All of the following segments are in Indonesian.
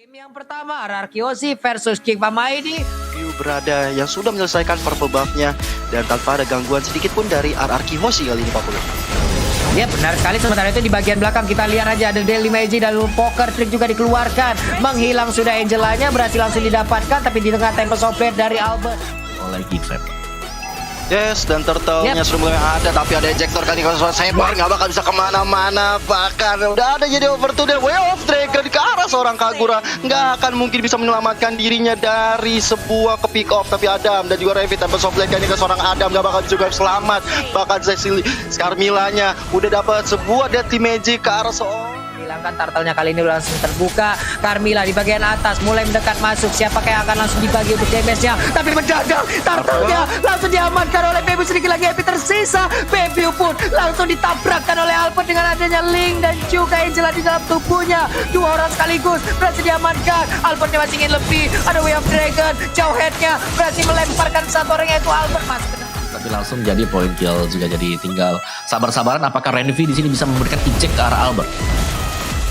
Game yang pertama, Ararkiosi versus King Pamaidi. View berada yang sudah menyelesaikan purple buff-nya dan tanpa ada gangguan sedikit pun dari Ararkiosi kali ini Pak Pulu. Ya benar sekali, sementara itu di bagian belakang kita lihat aja ada Daily Magic dan Poker Trick juga dikeluarkan. Menghilang sudah Angelanya, berhasil langsung didapatkan tapi di tengah Tempest of Blade dari Albert. Oleh Geekfam. Yes, dan turtle-nya sudah mulai ada, tapi ada ejector kali kalau soal Saber nggak bakal bisa kemana-mana. Bahkan udah ada jadi overture dan Way of Dragon ke arah seorang Kagura. Nggak akan mungkin bisa menyelamatkan dirinya dari sebuah ke pick off. Tapi Adam dan juga Revi Tempest of Blade kali ini ke seorang Adam nggak bakal juga selamat. Bahkan Skarmilanya udah dapat sebuah Deadly Magic ke arah seorang. Hilangkan turtle-nya kali ini langsung terbuka. Carmilla di bagian atas mulai mendekat masuk. Siapa yang akan langsung dibagi untuk damage-nya? Tapi mendadak turtle-nya langsung diamankan oleh Baby. Sedikit lagi Happy tersisa. Baby pun langsung ditabrakkan oleh Albert dengan adanya Link dan juga Angela di dalam tubuhnya. Dua orang sekaligus berhasil diamankan. Albertnya masih ingin lebih. Ada Way of Dragon. Jauh head-nya berhasil melemparkan satu orang yaitu Albert. Masuk ke Tapi langsung jadi point kill juga, jadi tinggal sabar-sabaran apakah Renvi di sini bisa memberikan eject ke arah Albert.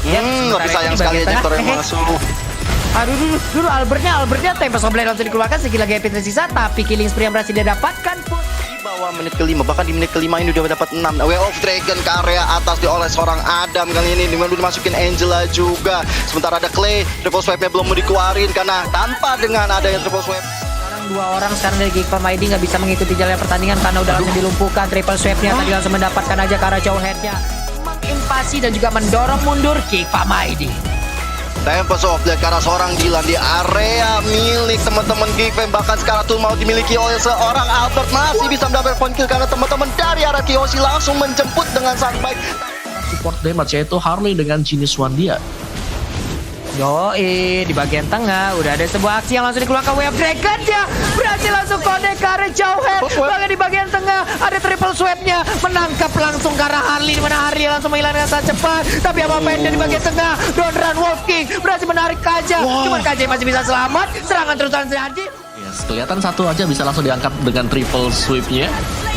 Tapi sayang sekali ejector yang masuk. Aduh, dulu Albertnya Tempest of Blade langsung dikeluarkan. Sedikit lagi Happy tersisa, tapi killing spree yang berhasil dia dapatkan pun. Di bawah menit kelima, bahkan di menit kelima ini udah dapat 6 Way of Dragon ke area atas oleh seorang Adam kali ini. Dimana udah dimasukin Angela juga. Sementara ada Clay, triple swipe-nya belum mau dikeluarin karena tanpa dengan adanya triple swipe. Dua orang sekarang dari Geek Pamaidi nggak bisa mengikuti jalan pertandingan karena udah langsung dilumpuhkan. Triple swipe-nya tadi langsung mendapatkan aja ke arah jauh head-nya. Menginvasi dan juga mendorong mundur Geek Pamaidi. Tempest of Blade karena seorang Dylan di area milik teman-teman Geekfam. Bahkan sekarang tuh mau dimiliki oleh seorang Albert. Masih bisa mendapatkan point kill karena teman-teman dari Ararkiosi langsung menjemput dengan sangat baik. Support damage yaitu Harley dengan Genius Wandia. Yoi, di bagian tengah udah ada sebuah aksi yang langsung dikeluarkan. Way of Dragon ya berhasil langsung connect ke arah jauh head. Bahkan di bagian tengah ada triple swipe-nya menangkap langsung ke arah Harley, di mana Harley langsung menghilangkan sangat cepat. Tapi apa pendek di bagian tengah, Don't Run Wolf King berhasil menarik Kaja. Cuman Kaja masih bisa selamat. Serangan terusan terjadi. Yes, kelihatan satu aja bisa langsung diangkat dengan triple sweep-nya.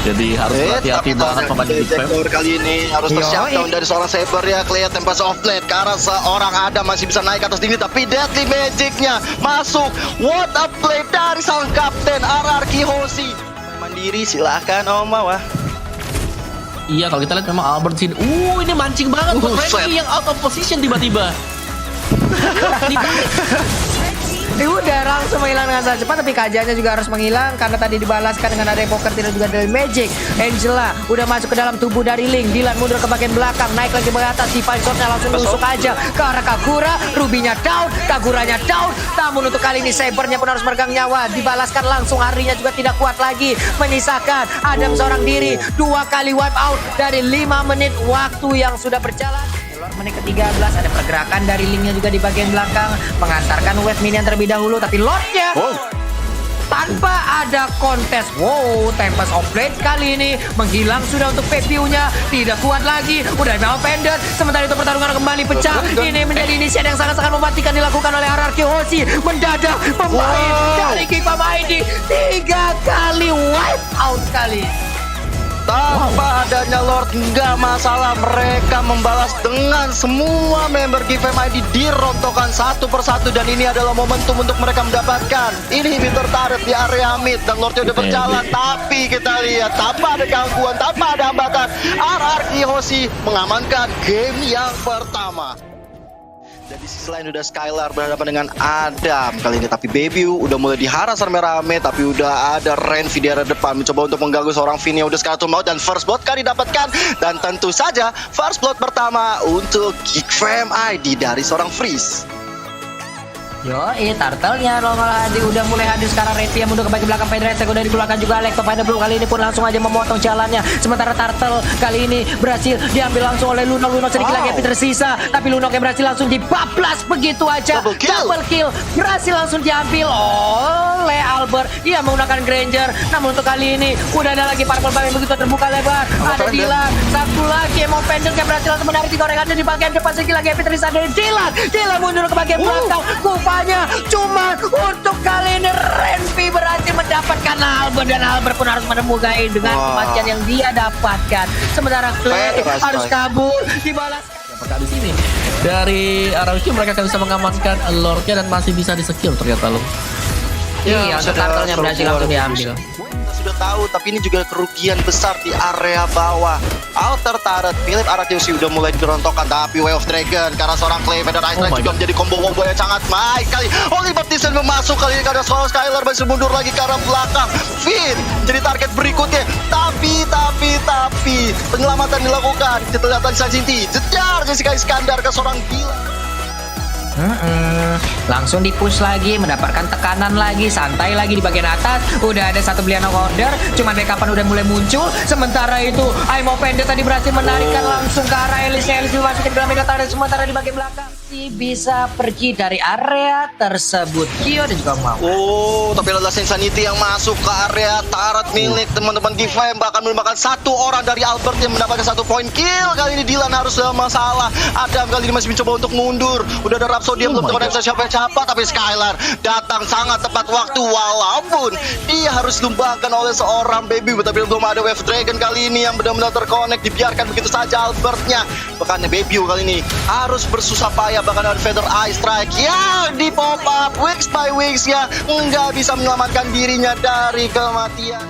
Jadi harus hati-hati banget pemain Geekfam. Kali ini harus tersiapkan dari seorang Saber ya. Kelihatan Tempest of Blade ke arah seorang Adam masih bisa naik ke atas tinggi, tapi Deadly Magic-nya masuk. What a play dari sang kapten Ararkiosi. Mandiri silahkan Om Mawah. Iya, kalau kita lihat memang Albert sini. Ini mancing banget buat Renvi yang out of position tiba-tiba. Udah langsung menghilang dengan sangat cepat, tapi Kajanya juga harus menghilang karena tadi dibalaskan dengan ada Poker tidak juga dari Magic. Angela udah masuk ke dalam tubuh dari Link. Dylan mundur ke bagian belakang, naik lagi ke atas. Divine Sword-nya langsung nusuk aja ke arah Kagura. Ruby-nya down, Kaguranya down. Namun untuk kali ini Saber-nya pun harus meregang nyawa. Dibalaskan langsung, Harinya juga tidak kuat lagi. Menyisakan Adam seorang diri. 2 kali wipe out dari 5 menit waktu yang sudah berjalan. Menit ke-13 ada pergerakan dari Linknya juga di bagian belakang mengantarkan wave minion terlebih dahulu, tapi Lordnya tanpa ada kontes. Tempest of Blade kali ini menghilang sudah untuk PPU-nya, tidak kuat lagi, udah memang pendant. Sementara itu pertarungan kembali pecah. Ini menjadi inisiat yang sangat-sangat mematikan dilakukan oleh Ararkiosi. Mendadak pemain dari Geek Pamaidi 3 kali wipe out kali. Tanpa adanya Lord nggak masalah, mereka membalas dengan semua member Geekfam ID dirontokkan satu persatu, dan ini adalah momentum untuk mereka mendapatkan inhibitor turret di area mid, dan Lordnya udah berjalan. Tapi kita lihat tanpa ada gangguan, tanpa ada hambatan, Ararkiosi mengamankan game yang pertama. Dan di sisi lain udah Skylar berhadapan dengan Adam kali ini, tapi Baby udah mulai diharas rame-rame, tapi udah ada Renvi di area depan mencoba untuk mengganggu seorang Vini yang udah sekali mau, dan first blood kan didapatkan, dan tentu saja first blood pertama untuk Geekfam ID dari seorang Freeze. Turtle-nya udah mulai hadir sekarang. Revi yang mundur ke bagian belakang. Pedrese udah dikeluarkan juga. Lecto Final Blue kali ini pun langsung aja memotong jalannya. Sementara Turtle kali ini berhasil diambil langsung oleh Lunok. Lunok sedikit lagi Happy tersisa, tapi Lunok yang berhasil langsung dibablas begitu aja. Double kill berhasil langsung diambil oleh Albert. Dia menggunakan Granger, namun untuk kali ini udah ada lagi purple bar yang begitu terbuka lebar. Ada Dylan, satu lagi Emon Pendant yang berhasil langsung menarik di gorengan di bagian depan. Sedikit lagi Happy tersisa dari Dylan. Dylan mundur ke bagian belakang. Cuma untuk kali ini Renvi berhasil mendapatkan Albert, dan Albert pun harus menemukan dengan kematian yang dia dapatkan. Sementara Clay harus kabur, dibalas. Maka di sini dari RRQ mereka akan bisa mengamankan Lordnya dan masih bisa di-secure ternyata loh. Iya, untuk turtle-nya berhasil langsung diambil. Kita sudah tahu, tapi ini juga kerugian besar di area bawah. Outer turret, Philip Arakiyoshi udah mulai digerontokkan, tapi Way of Dragon karena seorang Clay Feather Ice Knight juga menjadi combo-combo yang sangat baik kali. Oliver Tyson memasuk kali ini karena soal Skylar masih mundur lagi ke arah belakang. Finn jadi target berikutnya, tapi penyelamatan dilakukan. Kita lihat lagi Sanjinti, jejar Jessica Iskandar ke seorang gila. Langsung di-push lagi, mendapatkan tekanan lagi, santai lagi di bagian atas. Udah ada satu belian order, cuman backupan udah mulai muncul. Sementara itu, Aimo Pende tadi berhasil menarikkan langsung ke arah Elis dimasukin ke dalam medan turret. Sementara di bagian belakang si bisa pergi dari area tersebut. Kyo dan juga mau. Tapi adalah Insanity yang masuk ke area turret milik teman-teman Gifem, bahkan merupakan satu orang dari Albert yang mendapatkan 1 poin kill. Kali ini Dylan harus dalam masalah. Adam kali ini masih mencoba untuk mundur. Udah ada Rhapsody yang belum terkoneksi siapa-siapa, tapi Skylar datang sangat tepat waktu walaupun dia harus ditumbangkan oleh seorang baby, tapi belum ada Wave Dragon kali ini yang benar-benar terkonek, dibiarkan begitu saja Albertnya. Bahkan baby kali ini harus bersusah payah, bahkan ada Feather Ice Strike yang di pop up weeks by weeks ya, nggak bisa menyelamatkan dirinya dari kematian.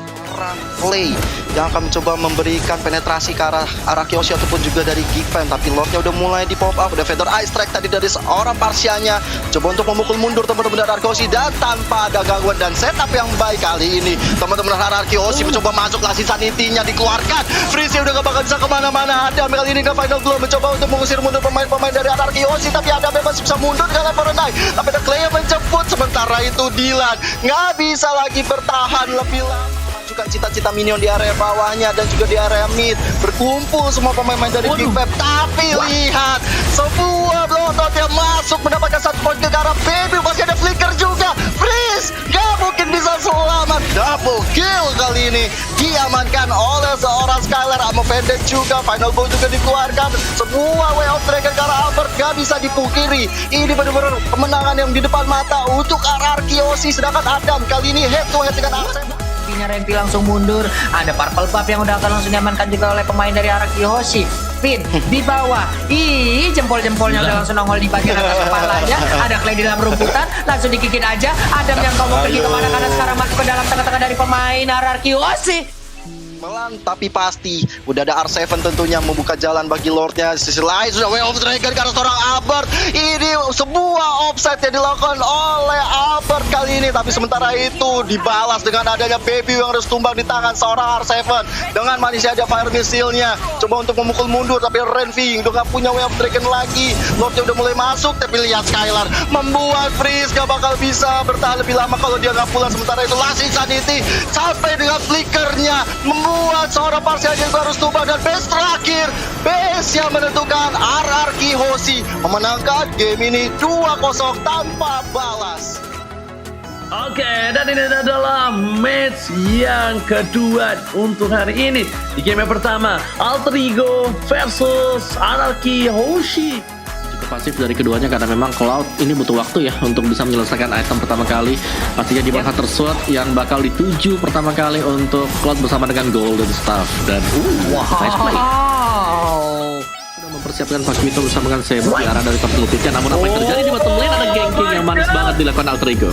Clay yang akan mencoba memberikan penetrasi ke arah Arakiyoshi ataupun juga dari Gifem, tapi Lordnya udah mulai di pop up. Udah Feather Ice Strike tadi dari seorang Parsianya, coba untuk memukul mundur teman-teman dari Arakiyoshi dan tanpa ada gangguan dan setup yang baik kali ini. Teman-teman Arakiyoshi mencoba masuk, lah Sanity-nya dikeluarkan. Freeze udah gak bakal bisa kemana-mana. Adam kali ini ke Final Glow mencoba untuk mengusir mundur pemain-pemain dari Arakiyoshi, tapi Adam masih bisa mundur karena Perenai. Tapi ada Clay yang menjemput, sementara itu Dylan nggak bisa lagi bertahan lebih lama. Juga cita-cita minion di area bawahnya dan juga di area mid, berkumpul semua pemain-pemain dari Gifem. Tapi lihat sebuah blotot yang masuk mendapatkan 1 poin ke arah baby, masih ada flicker juga. Freeze gak mungkin bisa selamat. Double kill kali ini diamankan oleh seorang Skylar. Amo Vended juga, Final Bow juga dikeluarkan. Semua Way of Dragon ke arah Albert gak bisa dipungkiri. Ini benar-benar kemenangan yang di depan mata untuk Arakiyoshi, sedangkan Adam kali ini head to head dengan Arsene. Rempi langsung mundur. Ada Purple Buff yang udah akan langsung diamankan juga oleh pemain dari Arakiyoshi. Finn di bawah. Jempol-jempolnya udah langsung nongol di bagian atas kepalanya. Ada Clay di dalam rumputan, langsung dikikit aja. Adam yang mau pergi kemana karena sekarang masuk ke dalam tengah-tengah dari pemain Arakiyoshi. Pelan tapi pasti. Udah ada R7 tentunya membuka jalan bagi Lordnya. Di sisi lain sudah Way of Dragon karena seorang Albert. Ini sebuah offside yang dilakukan oleh Albert kali ini. Tapi sementara itu dibalas dengan adanya baby yang harus tumbang di tangan seorang R7. Dengan manisnya ada Fire Missile-nya. Coba untuk memukul mundur, tapi Renvi udah gak punya Way of Dragon lagi. Lordnya udah mulai masuk, tapi lihat Skylar membuat freeze. Gak bakal bisa bertahan lebih lama kalau dia gak pulang. Sementara itu Lasting Sanity sampai dengan flickernya membuat seorang Parsianya yang harus tumbang. Dan base terakhir, base yang menentukan Arakiyoshi memenangkan game ini 2-0 tanpa balas. Oke, dan ini adalah match yang kedua untuk hari ini. Di game yang pertama, Alter Ego versus Arakiyoshi. Cukup pasif dari keduanya karena memang Cloud ini butuh waktu ya untuk bisa menyelesaikan item pertama kali. Pastinya di Bangka Sword yang bakal dituju pertama kali untuk Cloud bersama dengan Golden Staff. Dan nice play. Sudah mempersiapkan Fakito bersama dengan Sebo di arah dari top lupitnya. Namun apa yang terjadi di bottom lane, ada ganking yang manis banget dilakukan Alter Ego.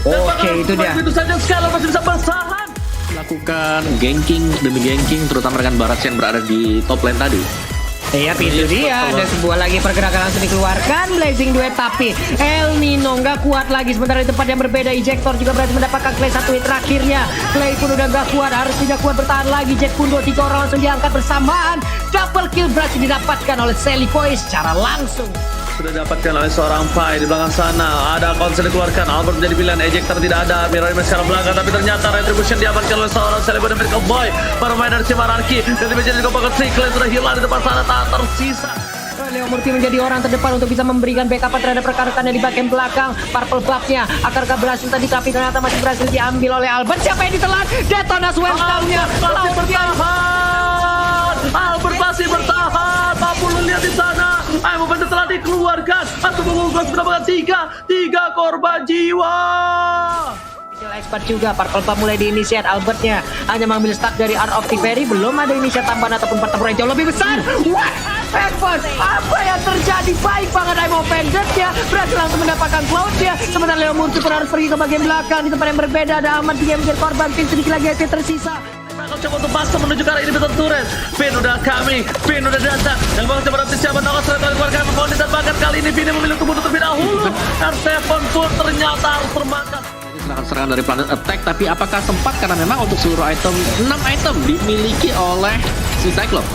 Oke, itu dia. Itu saja Skylar masih bisa bertahan. Lakukan ganking demi ganking, terutama dengan Barat yang berada di top lane tadi. Iya, itu dia. Ada sebuah lagi pergerakan langsung dikeluarkan. Blazing Duet, tapi El Nino nggak kuat lagi. Sementara di tempat yang berbeda, Ejector juga berhasil mendapatkan Clay 1 hit terakhirnya. Clay pun udah nggak kuat, harus tidak kuat bertahan lagi. Jack pun 2-3 orang langsung diangkat bersamaan. Double kill berhasil didapatkan oleh Sally Koi secara langsung. Sudah didapatkan oleh seorang Pai di belakang sana. Ada konser dikeluarkan. Albert menjadi pilihan. Ejector tidak ada. Mirror Image sekarang belakang. Tapi ternyata Retribution diamankan oleh seorang Celebrity dan Medical Boy. Bermain dari Cimararki. Dan menjadi dikompakkan Cyclone sudah hilang di depan sana. Tak tersisa. Leo Murphy menjadi orang terdepan untuk bisa memberikan backup terhadap rekan-rekannya di bagian belakang. Purple Buff-nya akarkah berhasil tadi, tapi ternyata masih berhasil diambil oleh Albert. Siapa yang ditelan? Detonas Wellstam-nya. Albert bertahan. Albert masih bertahan. Tak perlu lihat di sana. Aimo Pende telah dikeluarkan. Atau mengungkap mendapatkan tiga korban jiwa. Expert juga, Purple Pump mulai diinisiat. Albertnya hanya mengambil stack dari Art of Thievery, belum ada inisiat tambahan ataupun pertempuran jauh lebih besar. What happened? Apa yang terjadi? Baik banget Imo Pendant ya, berhasil langsung mendapatkan cloud ya. Sementara Leo Murphy pun harus pergi ke bagian belakang. Di tempat yang berbeda ada Ahmad juga yang menjadi korban. Tim sedikit lagi HP tersisa. Mereka coba untuk paksa menuju ke arah ini betul turret. Pin udah coming, Pin udah datang. Yang bakal coba dapat siapa nongol setelah keluarga Pemoni dan bahkan kali ini Pin yang memilih untuk mundur terlebih dahulu. R7 pun ternyata harus termakan. Serangan dari Planet Attack, tapi apakah sempat karena memang untuk seluruh item 6 item dimiliki oleh si Cyclops.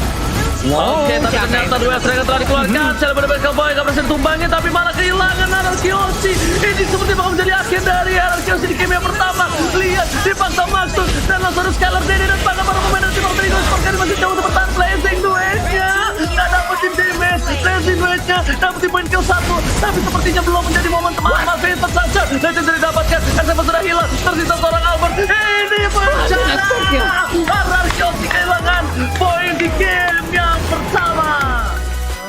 Oke, tapi ternyata dua serangan telah dikeluarkan. Saya benar-benar Cowboy gak berhasil tumbangin, tapi malah kehilangan Anarkiosi. Ini seperti bakal menjadi akhir dari Anarkiosi di game yang pertama. Lihat, dipaksa masuk dan langsung ada Skylar Denny dan bahkan para pemain dari tim Alterigo Sports masih jauh untuk bertahan. Blazing duetnya gak dapetin damage. Blazing duetnya dapetin poin kill 1, tapi sepertinya belum menjadi momen teman-teman. Vintage saja, Legend sudah didapatkan. SF sudah hilang, tersisa seorang Albert. Ini bencana. Anarkiosi kehilangan poin di game yang pertama.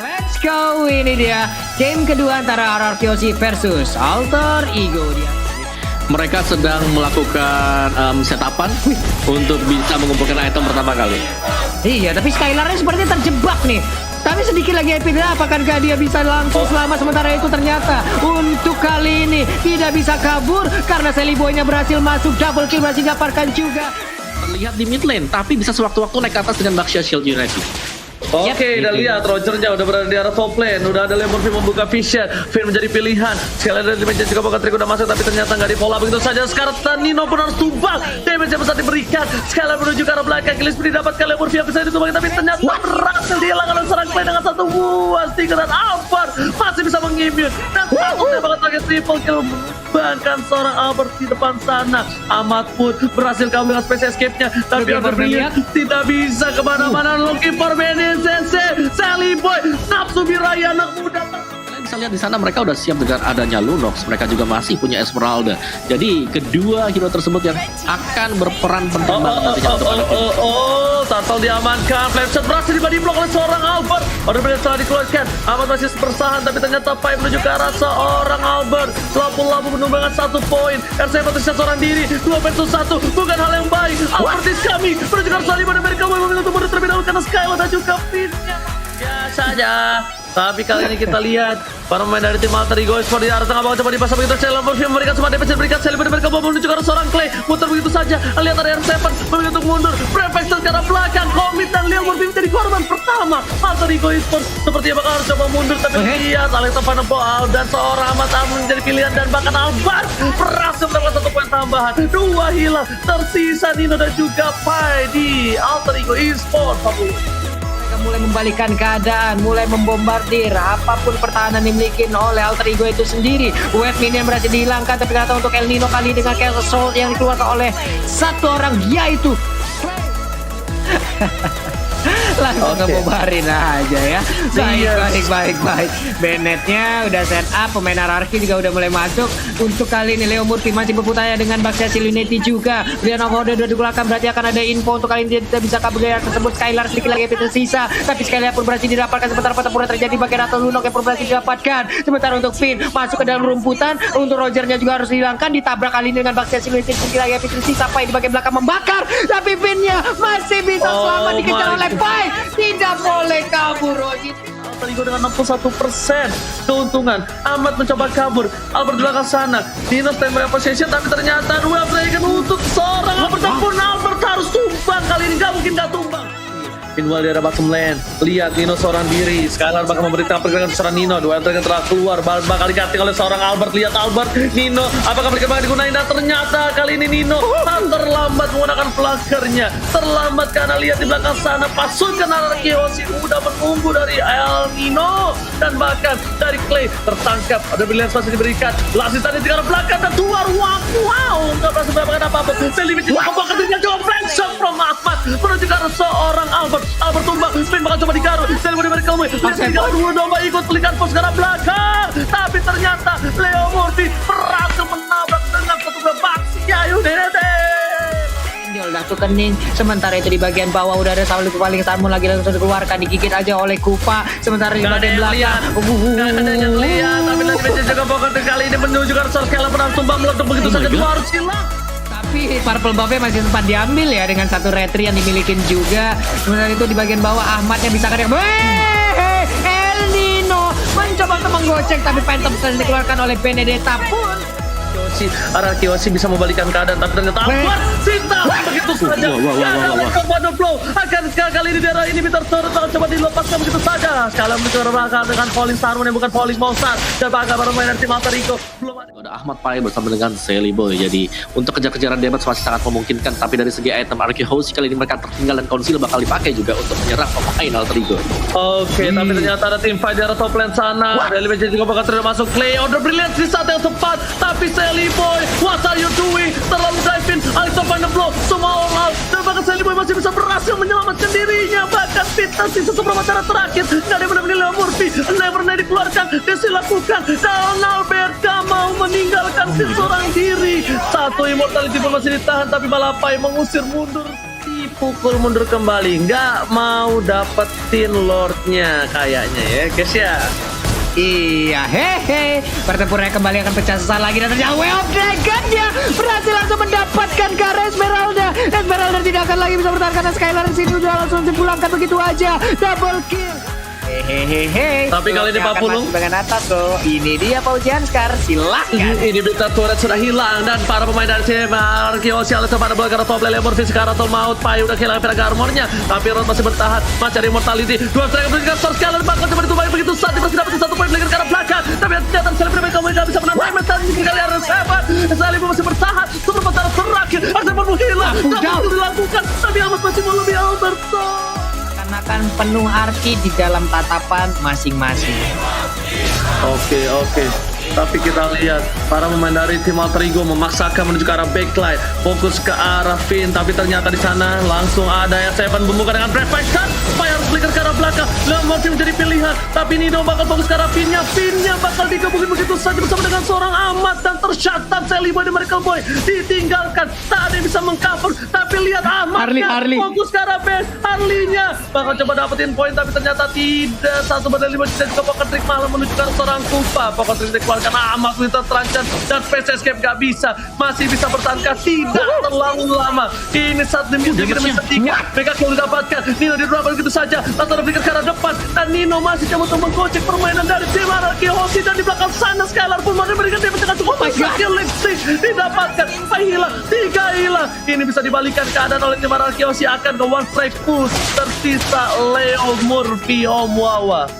Let's go, ini dia game kedua antara Anarkiosi versus Alter Ego dia. Mereka sedang melakukan setapan untuk bisa mengumpulkan item pertama kali. Iya, tapi Skylarnya sepertinya terjebak nih. Tapi sedikit lagi happy, apakah dia bisa langsung selamat? Sementara itu ternyata untuk kali ini tidak bisa kabur karena Sally Boy-nya berhasil masuk, double kill berhasil didapatkan juga. Terlihat di mid lane, tapi bisa sewaktu-waktu naik ke atas dengan Baxia Shield United. Oke, udah lihat Rogernya udah berada di arah top lane. Udah ada Lemon Murphy membuka vision. Finn menjadi pilihan. Sekali dari dimensi juga bakal trik udah masuk, tapi ternyata nggak di follow begitu saja. Sekarang Nino pun harus tumbang. Damage yang besar diberikan. Sekali menuju ke arah belakang. Killis didapatkan Lemon Murphy yang bisa ditumbang, tapi ternyata berhasil dihilangkan oleh serang play dengan satu buah stiker dan Albert masih bisa mengimmune. Dan satu bakal target triple kill. Bahkan seorang Albert di depan sana. Ahmad pun berhasil kabur dengan space escape-nya, tapi Albert tidak bisa kemana-mana. Looking for Sensei, Sally Boy, Napsu Biraya anak muda. Kalian bisa lihat di sana mereka udah siap dengan adanya Lunox. Mereka juga masih punya Esmeralda. Jadi kedua hero tersebut yang akan berperan penting banget nantinya untuk anak ini. Turtle diamankan. Flapshot berhasil dibody block oleh seorang Albert. Order Blade telah dikeluarkan. Ahmad masih bertahan, tapi ternyata Pai menuju ke arah seorang Albert. Lapu-lapu menumbangkan 1 poin. RC tersisa seorang diri. 2 versus 1. Bukan hal yang baik. Albert is coming. Menuju ke arah Sally Boy. Mereka memilih untuk mundur terlebih dahulu karena Skylar dan juga Finn-nya. Ya saja. Tapi kali ini kita lihat para pemain dari tim Alter Ego Esports di arah tengah bawah coba dipasang begitu. Sally Boy memberikan semua damage, berikan Sally Boy mereka menuju ke arah seorang Clay. Muter begitu saja. Lihat ada R7 memilih untuk mundur. Prefect ke arah belakang. Komit dan Leo Murphy menjadi korban pertama. Alter Ego Esports sepertinya bakal harus coba mundur, tapi lihat Alexa Panepal dan seorang Ahmad menjadi pilihan, dan bahkan Albert berhasil mendapatkan 1 poin tambahan. 2 hilang, tersisa Nino dan juga Pai di Alter Ego Esports. Mulai membalikkan keadaan, mulai membombardir apapun pertahanan dimiliki oleh Alter Ego itu sendiri. Wave minion berhasil dihilangkan, tapi ternyata untuk El Nino kali dengan Chaos Assault yang dikeluarkan oleh satu orang, yaitu langsung ngebombarin aja ya. Baik. Bennettnya udah set up, pemain Anarki juga udah mulai masuk. Untuk kali ini Leo Murphy masih berputaya dengan Baxia Shield Unity juga. Dia nomor 2 digunakan, berarti akan ada info untuk kali ini. Dia tidak bisa kabur dari tersebut. Skylar sedikit lagi tersisa, tapi Skylar pun berhasil didapatkan. Sementara pertempuran terjadi bagian atau Lunok yang pun berhasil didapatkan. Sementara untuk Finn masuk ke dalam rumputan. Untuk Rogernya juga harus dihilangkan. Ditabrak kali ini dengan Baxia Shield Unity. Sedikit lagi tersisa. Pai di bagian belakang membakar, tapi Finn-nya masih bisa selamat dikejar oleh Pai. Tidak boleh kabur, Roger. Alter Ego dengan 61% keuntungan. Ahmad mencoba kabur. Albert di belakang sana. Nino standby position, tapi ternyata dua Dragon untuk seorang Albert. Pun Albert harus tumbang kali ini. Gak mungkin gak tumbang. Meanwhile di arah bottom lane, lihat Nino seorang diri. Skylar bakal memberikan pergerakan ke seorang Nino. Dua Dragon telah keluar, bakal dikating oleh seorang Albert. Lihat Albert, Nino, apakah mereka bakal digunain? Dan ternyata kali ini Nino terlambat menggunakan flankernya. Terlambat karena lihat di belakang sana pasukan Anarkiosi udah menunggu dari El Nino. Dan bahkan dari Clay tertangkap. Ada brilliance masih diberikan. Lasis tadi di arah belakang dan keluar. Wow, nggak berhasil mendapatkan apa-apa. Sally Boy membakar dirinya juga flank shot from Ahmad menuju ke arah seorang Albert. Albert tumbang, Finn bakal coba digaruk. Sally Boy diberi kelmi. Dua domba ikut pelikan pos ke arah belakang. Tapi ternyata Leo Murphy berhasil menabrak dengan satu Baxia Unity. Udah tuh kening. Sementara itu di bagian bawah udah ada Saul paling Salmon lagi langsung dikeluarkan, digigit aja oleh Kupa. Sementara di bagian belakang ada yang lihat, tapi lagi juga pokoknya kali ini menuju ke arah Skylar pernah tumbang meletup begitu saja. Dua harus hilang. Tapi purple buff-nya masih sempat diambil ya dengan satu retri yang dimilikin juga. Sementara itu di bagian bawah Ahmad yang bisa kadang El Nino mencoba untuk menggocek, tapi Phantom Stance dikeluarkan oleh Benedetta pun. Araki Yoshi bisa membalikkan keadaan, tapi ternyata Ahmad Sinta begitu saja. Commando Flow akan kali ini daerah ini Bitter Turret akan coba dilepaskan begitu saja. Sekali mencoba dengan Falling Starman yang bukan Falling Monster, dan bakal bermain tim Alter Ego. Belum ada Ahmad Pai bersama dengan Sally Boy. Jadi untuk kejar-kejaran damage masih sangat memungkinkan, tapi dari segi item Araki Yoshi kali ini mereka tertinggal dan Council bakal dipakai juga untuk menyerang pemain Alter Ego. Oke, tapi ternyata ada tim fight di arah top lane sana. Daily Magic juga bakal terus masuk play order brilliant di saat yang tepat, tapi Sally Boy, what are you doing? Terlalu dive in, Alex of the blow, semua all out, dan bahkan Sally Boy masih bisa berhasil menyelamatkan dirinya. Bahkan Vita sisa seberapa cara terakhir, gak ada benar-benar Leo Murphy, never dikeluarkan, dilakukan, dan Alberta mau meninggalkan seorang diri. Satu immortality pun masih ditahan, tapi Malapai mengusir mundur. Dipukul mundur kembali, nggak mau dapetin Lordnya kayaknya ya guys ya. Iya, hehe. Pertempurannya kembali akan pecah sesaat lagi, dan ternyata Way of Dragon-nya berhasil langsung mendapatkan ke arah Esmeralda. Esmeralda tidak akan lagi bisa bertahan karena Skylar di sini udah langsung dipulangkan begitu aja. Double kill. Hehehe. Tapi kali ini Pak Pulung dengan atas tuh. Ini dia Paujian Scar, silahkan. Ini Bitter Turret sudah hilang, dan para pemain dari tim Araki Yoshi alias pada bola karena top lane Murphy sekarang atau maut. Pai udah kehilangan peraga armornya, tapi Rod masih bertahan mencari immortality. Dua strike berikan source kalian bakal coba ditumbangin begitu saja, masih dapat satu poin belikan ke arah belakang, tapi ternyata Selebriti kamu nggak bisa menang. Metal kali arah Seven, Salibu masih bertahan. Seberapa cara terakhir, Arsenal pun hilang. Tak perlu dilakukan, tapi Amos masih mau lebih Alberto. Akan penuh Arki di dalam tatapan masing-masing. Oke. Tapi kita lihat para pemain dari tim Alter Ego memaksakan menuju ke arah backline, fokus ke arah Finn, tapi ternyata di sana langsung ada yang Seven membuka dengan Perfection. Fire flicker ke arah belakang, Lamborghini menjadi pilihan, tapi Nino bakal fokus ke arah Finn-nya bakal digebukin begitu saja bersama dengan seorang Ahmad, dan tercatat Sally Boy dan Miracle Boy ditinggalkan, tak ada yang bisa mengcover. Tapi lihat Ahmadnya fokus ke arah base, Harley-nya bakal coba dapetin poin, tapi ternyata tidak. Satu berdali dan juga Poker Trick malah menuju ke arah seorang Kupa. Poker Trick dikeluarkan, Ahmad Winter terancam, dan Face Escape gak bisa, masih bisa bertahan tidak terlalu lama. Ini saat The Music kita bisa tiga, mereka kalau didapatkan Nino di drop begitu saja, lalu berpikir ke arah depan, dan Nino masih coba untuk menggocek permainan dari tim Araki Yoshi, dan di belakang sana Skylar pun masih memberikan damage dengan cukup besar. Lipstick didapatkan, hilang, 3 hilang. Ini bisa dibalikan keadaan oleh tim Araki Yoshi, akan ke one strike push, tersisa Leo Murphy Omwawa.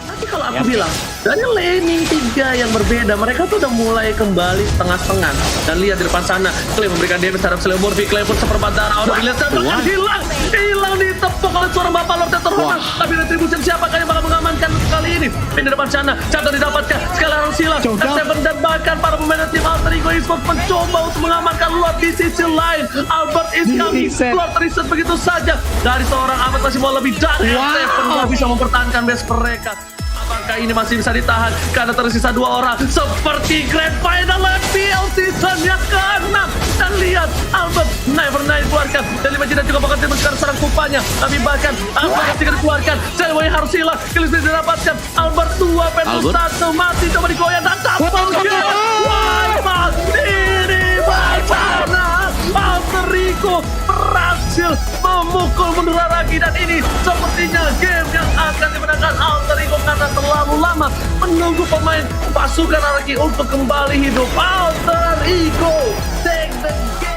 Tapi kalau aku bilang dari laning 3 yang berbeda, mereka tuh udah mulai kembali setengah-setengah. Dan lihat di depan sana, Clay memberikan damage terhadap Leo Murphy. Clay pun seperempat darah, udah dilihat dan hilang ditepuk oleh seorang Bapak Lord yang terhormat. Tapi Retribution siapakah yang bakal mengamankan kali ini? Di depan sana, Cato didapatkan, sekali harus hilang, dan Seven dan bahkan para pemain tim Alter Ego Esports mencoba untuk mengamankan Lord di sisi lain. Albert is coming, Lord reset begitu saja. Dari seorang Ahmad masih mau lebih, dari Seven nggak bisa mempertahankan base mereka. Apakah ini masih bisa ditahan? Karena tersisa 2 orang. Seperti Grand Final FPL season yang ke-6. Dan lihat, Albert Never Night keluarkan. Dan 5 jeda juga bakal diberikan serang kupanya. Tapi bahkan Albert masih dikeluarkan. Selway harus hilang. Killis didapatkan. Albert 2 versus 1. Masih coba digoyang dan dapat. Wipeout. Ini wipeout. Alter Ego berhasil memukul mundur lagi, dan ini sepertinya game yang akan dimenangkan Alter Ego karena terlalu lama menunggu pemain pasukan lagi untuk kembali hidup. Alter Ego take the game.